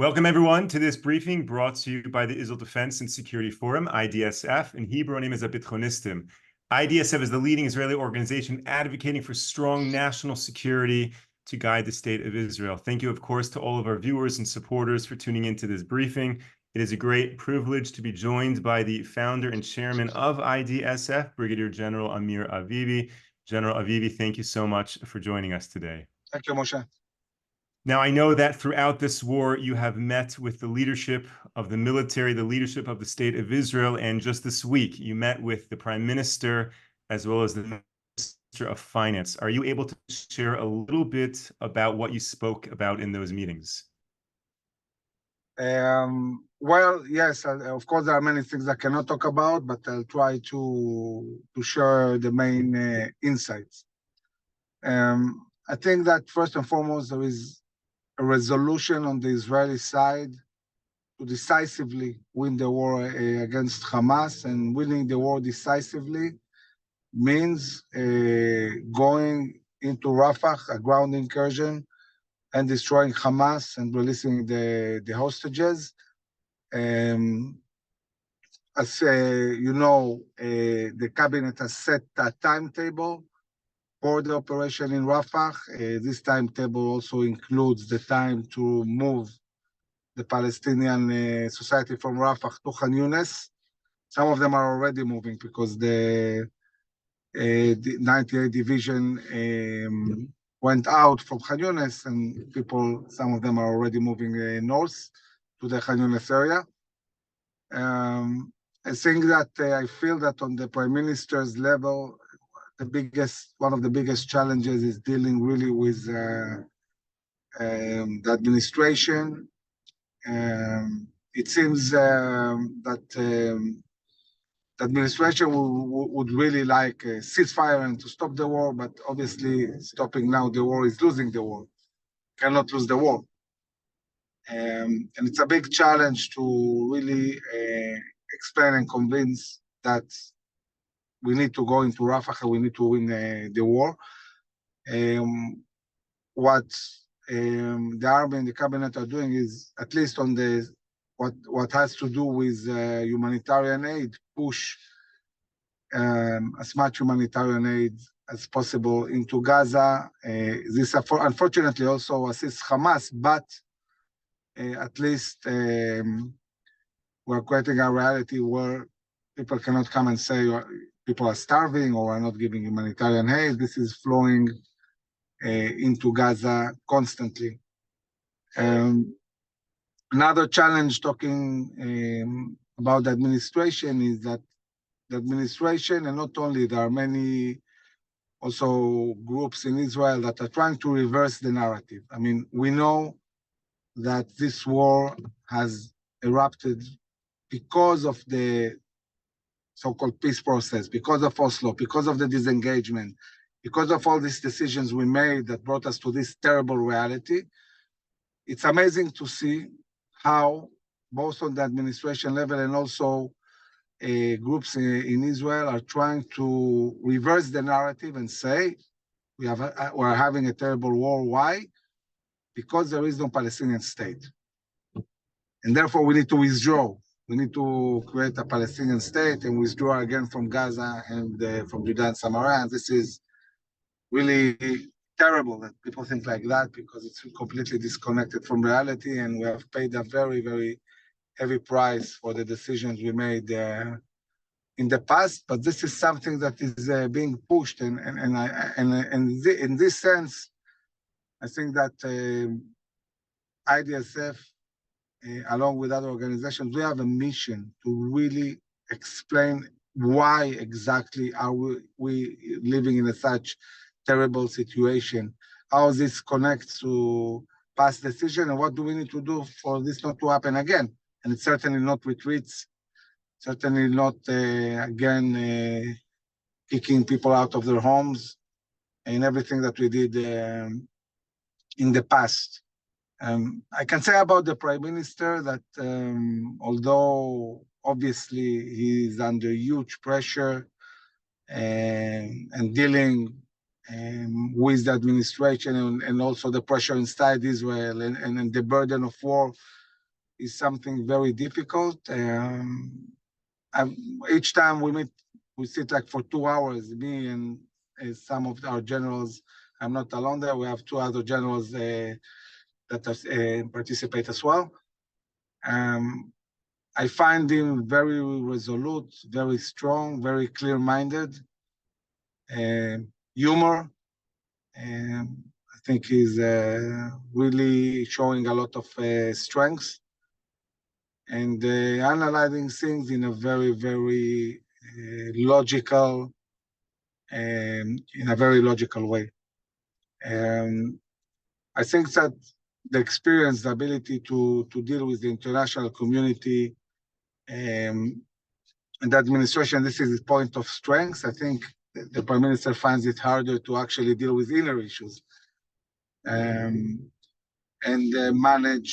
Welcome, everyone, to this briefing brought to you by the Israel Defense and Security Forum, IDSF. In Hebrew, our name is Abitchonistim. IDSF is the leading Israeli organization advocating for strong national security to guide the state of Israel. Thank you, of course, to all of our viewers and supporters for tuning into this briefing. It is a great privilege to be joined by the founder and chairman of IDSF, Brigadier General Amir Avivi. General Avivi, thank you so much for joining us today. Thank you, Moshe. Now, I know that throughout this war, you have met with the leadership of the military, the leadership of the State of Israel, and just this week, you met with the Prime Minister as well as the Minister of Finance. Are you able to share a little bit about what you spoke about in those meetings? Well, yes, of course, there are many things I cannot talk about, but I'll try to share the main insights. I think that first and foremost, there is a resolution on the Israeli side to decisively win the war against Hamas, and winning the war decisively means going into Rafa, a ground incursion, and destroying Hamas and releasing the hostages. As you know, the cabinet has set a timetable for the operation in Rafah. This timetable also includes the time to move the Palestinian society from Rafah to Khan Yunis. Some of them are already moving because the 98 Division went out from Khan Yunis, and some of them are already moving north to the Khan Yunis area. I think that I feel that on the Prime Minister's level, one of the biggest challenges is dealing really with the administration. It seems that the administration would really like a ceasefire and to stop the war, but obviously stopping now the war is losing the war. Cannot lose the war. And it's a big challenge to really explain and convince that we need to go into Rafah and we need to win the war. What the army and the cabinet are doing is, at least on the what has to do with humanitarian aid, push as much humanitarian aid as possible into Gaza. This unfortunately also assists Hamas, but at least we're creating a reality where people cannot come and say people are starving or are not giving humanitarian aid. This is flowing into Gaza constantly. Another challenge talking about the administration is that the administration, and not only, there are many also groups in Israel that are trying to reverse the narrative. I mean, we know that this war has erupted because of the so-called peace process, because of Oslo, because of the disengagement, because of all these decisions we made that brought us to this terrible reality. It's amazing to see how, both on the administration level and also groups in Israel, are trying to reverse the narrative and say we're having a terrible war. Why? Because there is no Palestinian state. And therefore we need to withdraw. We need to create a Palestinian state and withdraw again from Gaza and from Judea and Samaria. And this is really terrible that people think like that, because it's completely disconnected from reality. And we have paid a very, very heavy price for the decisions we made in the past. But this is something that is being pushed. And in this sense, I think that IDSF, along with other organizations, we have a mission to really explain why exactly are we living in such terrible situation, how this connects to past decision, and what do we need to do for this not to happen again. And it's certainly not retreats, certainly not again kicking people out of their homes and everything that we did in the past. I can say about the Prime Minister that although obviously he's under huge pressure and dealing with the administration and also the pressure inside Israel and the burden of war is something very difficult. Each time we meet, we sit like for 2 hours, me and some of our generals. I'm not alone there. We have 2 other generals that participate as well. I find him very resolute, very strong, very clear-minded, humor. I think he's really showing a lot of strengths and analyzing things in a very, very logical way. I think that the experience, the ability to deal with the international community and the administration, this is his point of strength. I think the Prime Minister finds it harder to actually deal with inner issues and manage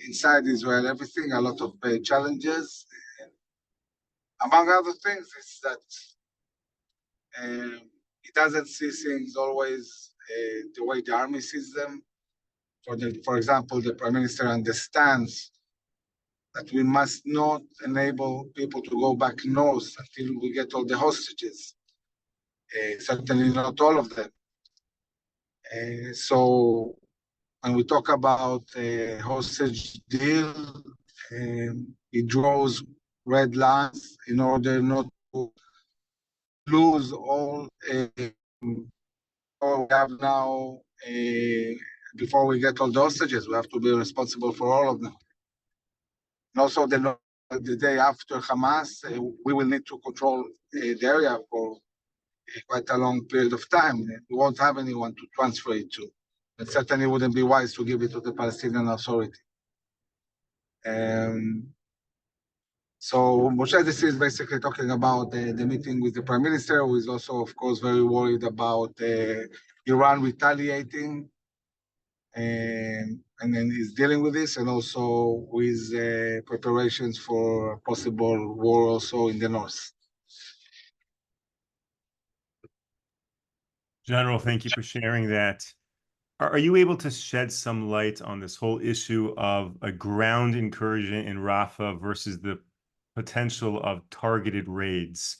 inside Israel everything, a lot of challenges. Among other things, is that he doesn't see things always the way the army sees them. For example, the Prime Minister understands that we must not enable people to go back north until we get all the hostages. Certainly not all of them. So when we talk about a hostage deal, it draws red lines in order not to lose all we have now. Before we get all the hostages, we have to be responsible for all of them. And also the day after Hamas, we will need to control the area for quite a long period of time. We won't have anyone to transfer it to. It certainly wouldn't be wise to give it to the Palestinian Authority. So Moshe, this is basically talking about the meeting with the Prime Minister, who is also, of course, very worried about Iran retaliating, and then he's dealing with this, and also with preparations for possible war also in the north. General, thank you for sharing that. Are you able to shed some light on this whole issue of a ground incursion in Rafa versus the potential of targeted raids?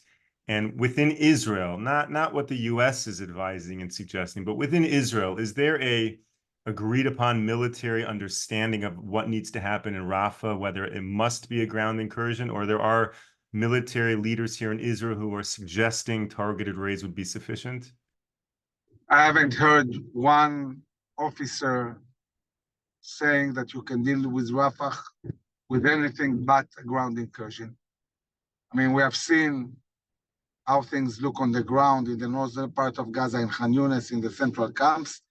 And within Israel, not what the US is advising and suggesting, but within Israel, is there a agreed upon military understanding of what needs to happen in Rafa, whether it must be a ground incursion, or there are military leaders here in Israel who are suggesting targeted raids would be sufficient? I haven't heard one officer saying that you can deal with Rafah with anything but a ground incursion. I mean, we have seen how things look on the ground in the northern part of Gaza, in Khan Yunis, in the central camps.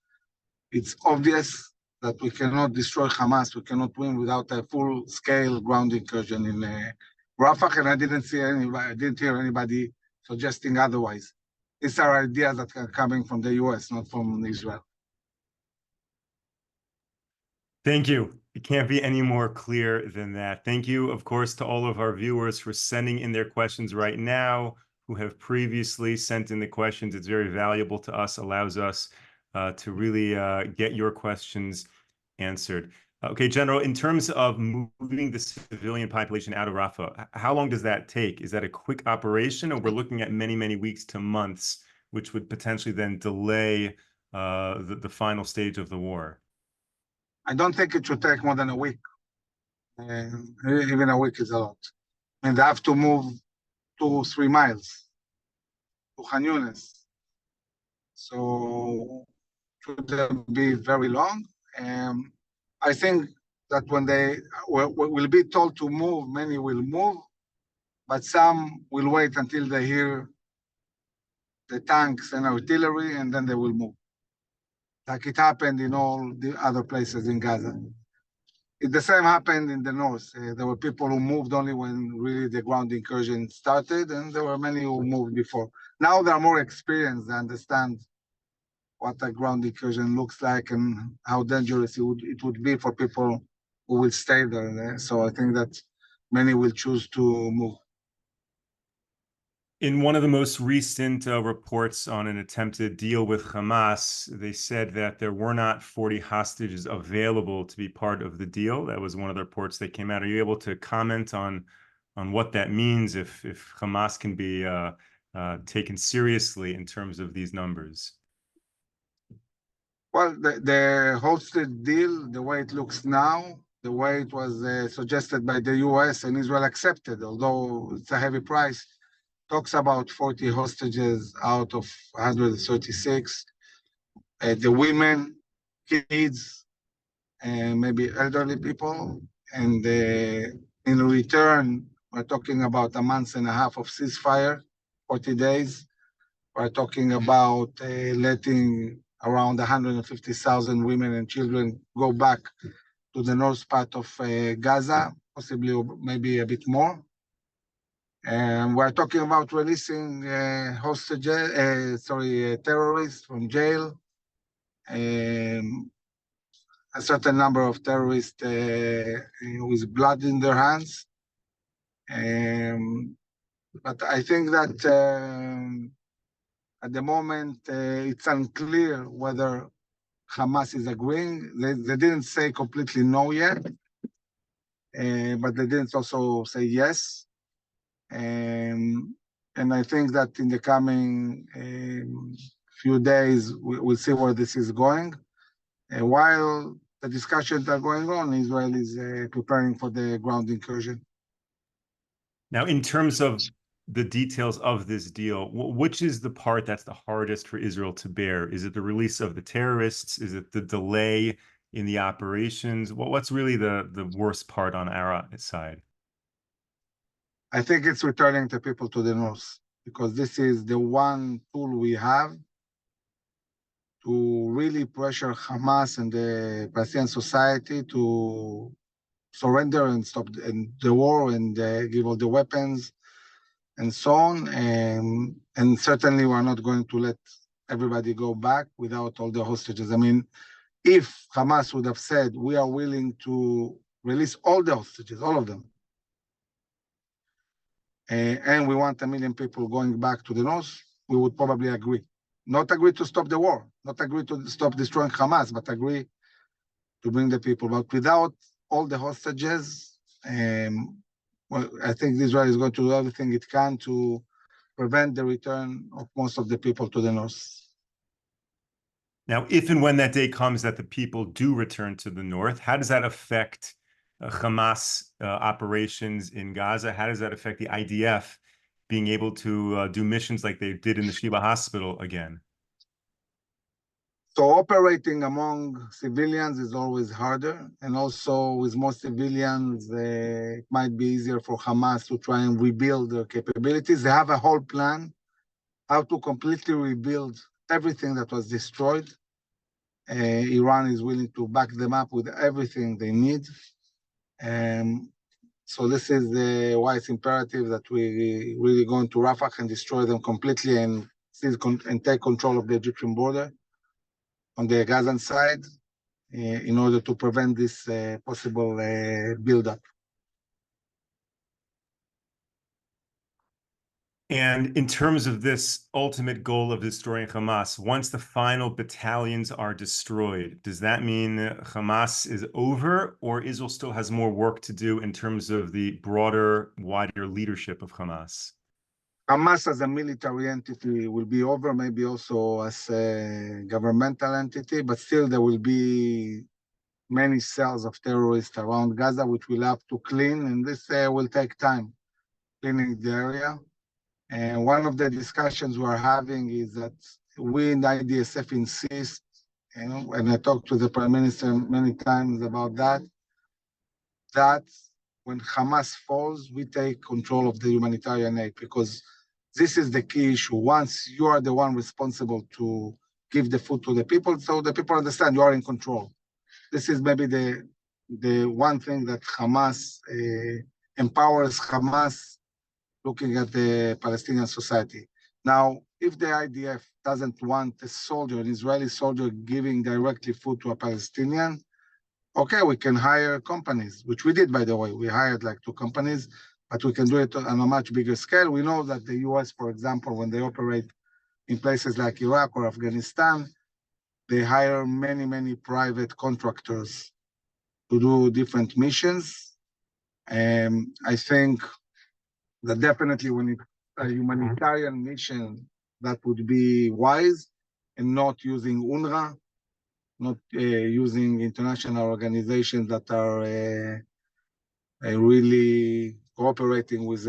It's obvious that we cannot destroy Hamas, we cannot win without a full-scale ground incursion in Rafah, and I didn't hear anybody suggesting otherwise. These are ideas that are coming from the US, not from Israel. Thank you. It can't be any more clear than that. Thank you, of course, to all of our viewers for sending in their questions right now, who have previously sent in the questions. It's very valuable to us, allows us to really get your questions answered. Okay, General, in terms of moving the civilian population out of Rafah, how long does that take? Is that a quick operation, or we're looking at many, many weeks to months, which would potentially then delay the final stage of the war? I don't think it should take more than a week. Even a week is a lot. And they have to move 2-3 miles to Khan Yunis. So it should be very long. I think that when they will be told to move, many will move, but some will wait until they hear the tanks and artillery, and then they will move. Like it happened in all the other places in Gaza. The same happened in the north. There were people who moved only when really the ground incursion started, and there were many who moved before. Now they're more experienced. They understand what a ground incursion looks like and how dangerous it would be for people who will stay there. So I think that many will choose to move. In one of the most recent reports on an attempted deal with Hamas, they said that there were not 40 hostages available to be part of the deal. That was one of the reports that came out. Are you able to comment on what that means if Hamas can be taken seriously in terms of these numbers? Well, the hostage deal, the way it looks now, the way it was suggested by the US and Israel accepted, although it's a heavy price, talks about 40 hostages out of 136. The women, kids, and maybe elderly people. And in return, we're talking about a month and a half of ceasefire, 40 days. We're talking about letting around 150,000 women and children go back to the north part of Gaza, possibly maybe a bit more. And we're talking about releasing terrorists from jail. A certain number of terrorists with blood in their hands. But I think that at the moment, it's unclear whether Hamas is agreeing. They didn't say completely no yet, but they didn't also say yes. And I think that in the coming few days, we'll see where this is going. While the discussions are going on, Israel is preparing for the ground incursion. Now, in terms of the details of this deal, which is the part that's the hardest for Israel to bear? Is it the release of the terrorists? Is it the delay in the operations? What's really the worst part on our side? I think it's returning the people to the north, because this is the one tool we have to really pressure Hamas and the Palestinian society to surrender and stop the war and give all the weapons and so on. And certainly we're not going to let everybody go back without all the hostages. I mean, if Hamas would have said, we are willing to release all the hostages, all of them, and we want 1 million people going back to the north, we would probably agree. Not agree to stop the war, not agree to stop destroying Hamas, but agree to bring the people. But without all the hostages, well, I think Israel is going to do everything it can to prevent the return of most of the people to the north. Now, if and when that day comes that the people do return to the north, how does that affect Hamas operations in Gaza? How does that affect the IDF being able to do missions like they did in the Sheba hospital again? So operating among civilians is always harder. And also with more civilians, it might be easier for Hamas to try and rebuild their capabilities. They have a whole plan how to completely rebuild everything that was destroyed. Iran is willing to back them up with everything they need. So this is why it's imperative that we really go into Rafa and destroy them completely and take control of the Egyptian border on the Gazan side in order to prevent this possible buildup. And in terms of this ultimate goal of destroying Hamas, once the final battalions are destroyed, does that mean Hamas is over, or Israel still has more work to do in terms of the broader, wider leadership of Hamas? Hamas as a military entity will be over, maybe also as a governmental entity, but still there will be many cells of terrorists around Gaza, which we'll have to clean, and this will take time, cleaning the area. And one of the discussions we're having is that we in IDSF insist, and I talked to the Prime Minister many times about that when Hamas falls, we take control of the humanitarian aid, because this is the key issue. Once you are the one responsible to give the food to the people, so the people understand you are in control. This is maybe the one thing that Hamas empowers Hamas looking at the Palestinian society. Now, if the IDF doesn't want a soldier, an Israeli soldier, giving directly food to a Palestinian, okay, we can hire companies, which we did, by the way. We hired like 2 companies. but we can do it on a much bigger scale. We know that the US, for example, when they operate in places like Iraq or Afghanistan, they hire many, many private contractors to do different missions. I think that definitely when it's a humanitarian mission, that would be wise, and not using UNRWA, not using international organizations that are really cooperating with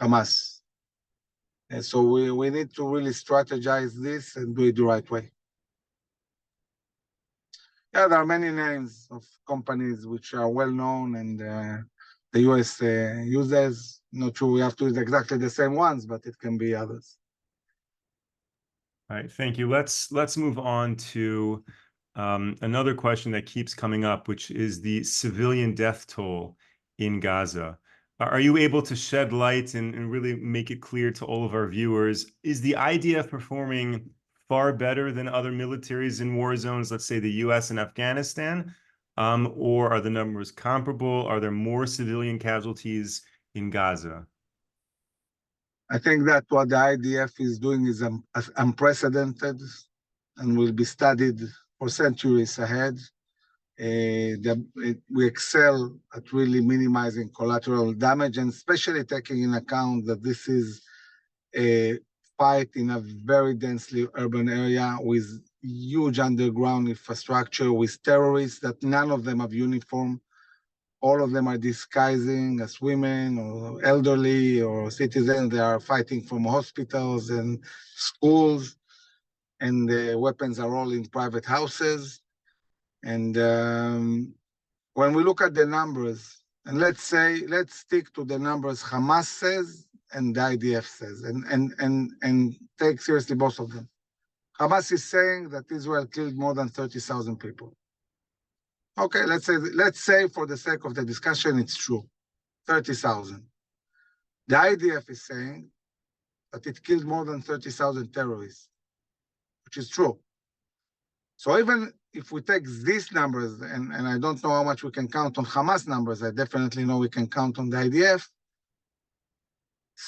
Hamas. And so we need to really strategize this and do it the right way. Yeah, there are many names of companies which are well known and the US uses. Not sure we have to use exactly the same ones, but it can be others. All right, thank you. Let's move on to another question that keeps coming up, which is the civilian death toll in Gaza. Are you able to shed light and really make it clear to all of our viewers, is the IDF performing far better than other militaries in war zones, let's say the US and Afghanistan, or are the numbers comparable? Are there more civilian casualties in Gaza? I think that what the IDF is doing is unprecedented and will be studied for centuries ahead. We excel at really minimizing collateral damage, and especially taking in account that this is a fight in a very densely urban area with huge underground infrastructure, with terrorists that none of them have uniform. All of them are disguising as women or elderly or citizens. They are fighting from hospitals and schools, and the weapons are all in private houses. And when we look at the numbers, and let's stick to the numbers Hamas says and the IDF says, and take seriously both of them. Hamas is saying that Israel killed more than 30,000 people. Okay, let's say for the sake of the discussion, it's true, 30,000. The IDF is saying that it killed more than 30,000 terrorists, which is true. So even if we take these numbers, and I don't know how much we can count on Hamas numbers, I definitely know we can count on the IDF,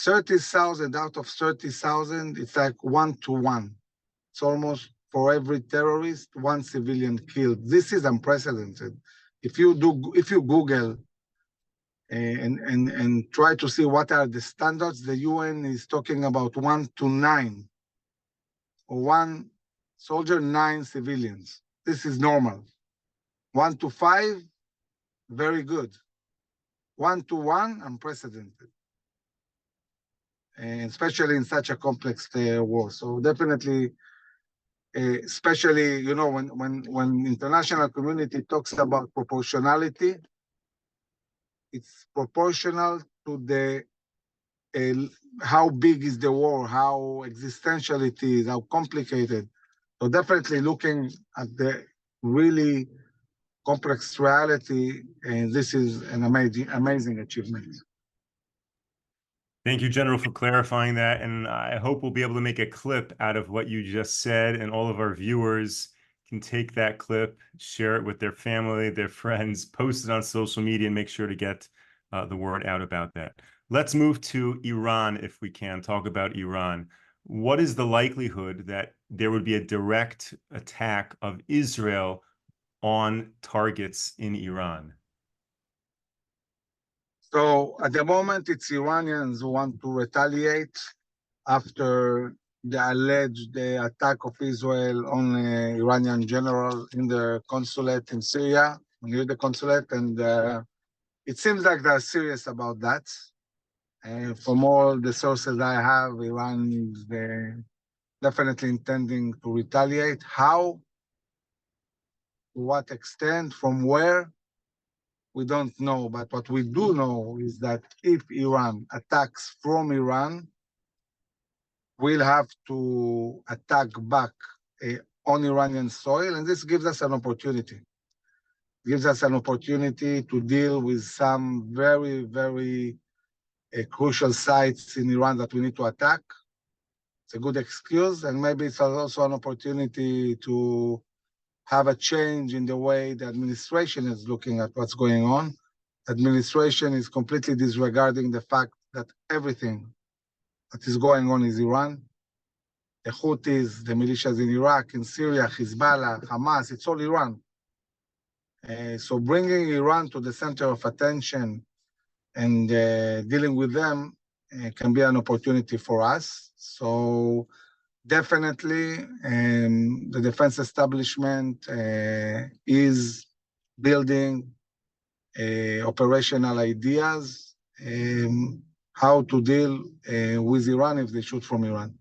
30,000 out of 30,000, it's like 1-to-1. It's almost for every terrorist, one civilian killed. This is unprecedented. If you Google and try to see what are the standards, the UN is talking about 1-to-9, or 1 soldier, 9 civilians. This is normal. 1-to-5, very good. 1-to-1, unprecedented. And especially in such a complex war. So definitely, especially, when international community talks about proportionality, it's proportional to the how big is the war, how existential it is, how complicated. So definitely looking at the really complex reality, and this is an amazing achievement. Thank you, General, for clarifying that. And I hope we'll be able to make a clip out of what you just said, and all of our viewers can take that clip, share it with their family, their friends, post it on social media, and make sure to get the word out about that. Let's move to Iran, if we can, talk about Iran. What is the likelihood that there would be a direct attack of Israel on targets in Iran? So at the moment, it's Iranians who want to retaliate after the alleged attack of Israel on an Iranian general in the consulate in Syria, near the consulate. And it seems like they're serious about that. And from all the sources I have, Iran is definitely intending to retaliate. How? To what extent? From where? We don't know. But what we do know is that if Iran attacks from Iran, we'll have to attack back on Iranian soil. And this gives us an opportunity. Gives us an opportunity to deal with some very, very crucial sites in Iran that we need to attack. It's a good excuse, and maybe it's also an opportunity to have a change in the way the administration is looking at what's going on. administration is completely disregarding the fact that everything that is going on is Iran. The Houthis, the militias in Iraq, in Syria, Hezbollah, Hamas, it's all Iran. So bringing Iran to the center of attention and dealing with them can be an opportunity for us. So definitely the defense establishment is building operational ideas, how to deal with Iran if they shoot from Iran.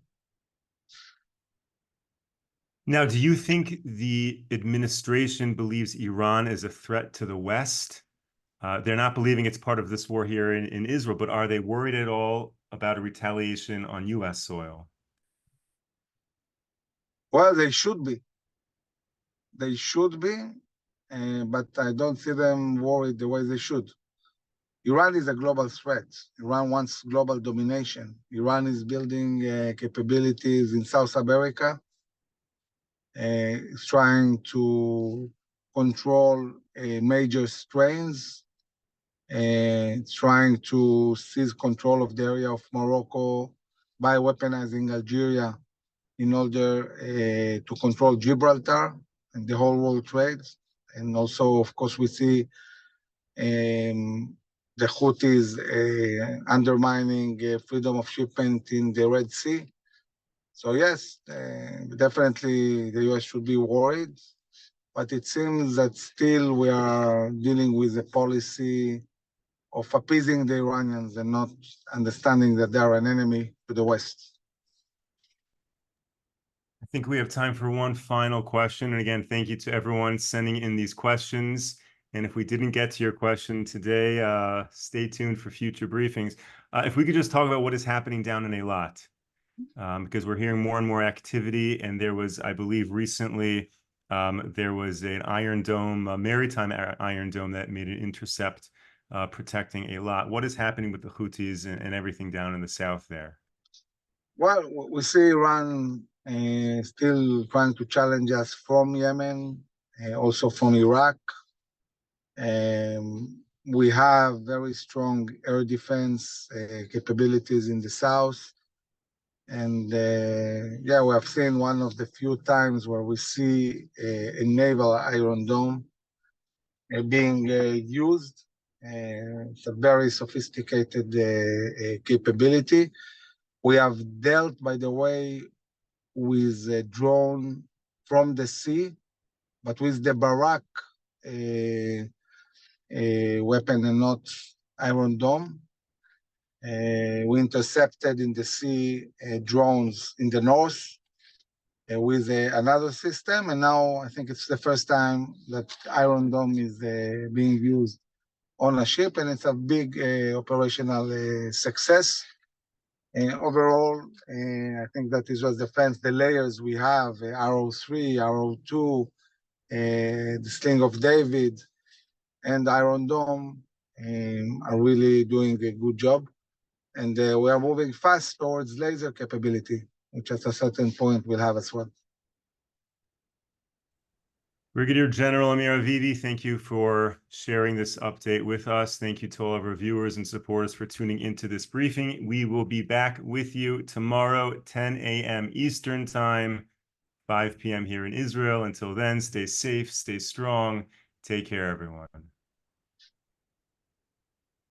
Now, do you think the administration believes Iran is a threat to the West? They're not believing it's part of this war here in Israel, but are they worried at all about a retaliation on U.S. soil? Well, they should be. They should be, but I don't see them worried the way they should. Iran is a global threat. Iran wants global domination. Iran is building capabilities in South America. It's trying to control major strains. It's trying to seize control of the area of Morocco by weaponizing Algeria in order to control Gibraltar and the whole world trade. And also, of course, we see the Houthis undermining freedom of shipment in the Red Sea. So yes, definitely the US should be worried, but it seems that still we are dealing with a policy of appeasing the Iranians and not understanding that they are an enemy to the West. I think we have time for one final question. And again, thank you to everyone sending in these questions. And if we didn't get to your question today, stay tuned for future briefings. If we could just talk about what is happening down in Eilat, because we're hearing more and more activity. And there was, I believe, recently, there was an Iron Dome, a maritime Iron Dome that made an intercept protecting Eilat. What is happening with the Houthis and everything down in the south there? Well, we see Iran still trying to challenge us from Yemen, also from Iraq. We have very strong air defense capabilities in the south. And yeah, we have seen one of the few times where we see a naval Iron Dome being used. It's a very sophisticated capability. We have dealt, by the way, with a drone from the sea, but with the Barak weapon and not Iron Dome. We intercepted in the sea drones in the north with another system, and now I think it's the first time that Iron Dome is being used on a ship, and it's a big operational success. Overall, I think that Israel's defense, the layers we have, Arrow 3, Arrow 2, the Sling of David, and Iron Dome are really doing a good job. And we are moving fast towards laser capability, which at a certain point we'll have as well. Brigadier General Amir Avivi, thank you for sharing this update with us. Thank you to all of our viewers and supporters for tuning into this briefing. We will be back with you tomorrow, 10 a.m. Eastern Time, 5 p.m. here in Israel. Until then, stay safe, stay strong. Take care, everyone.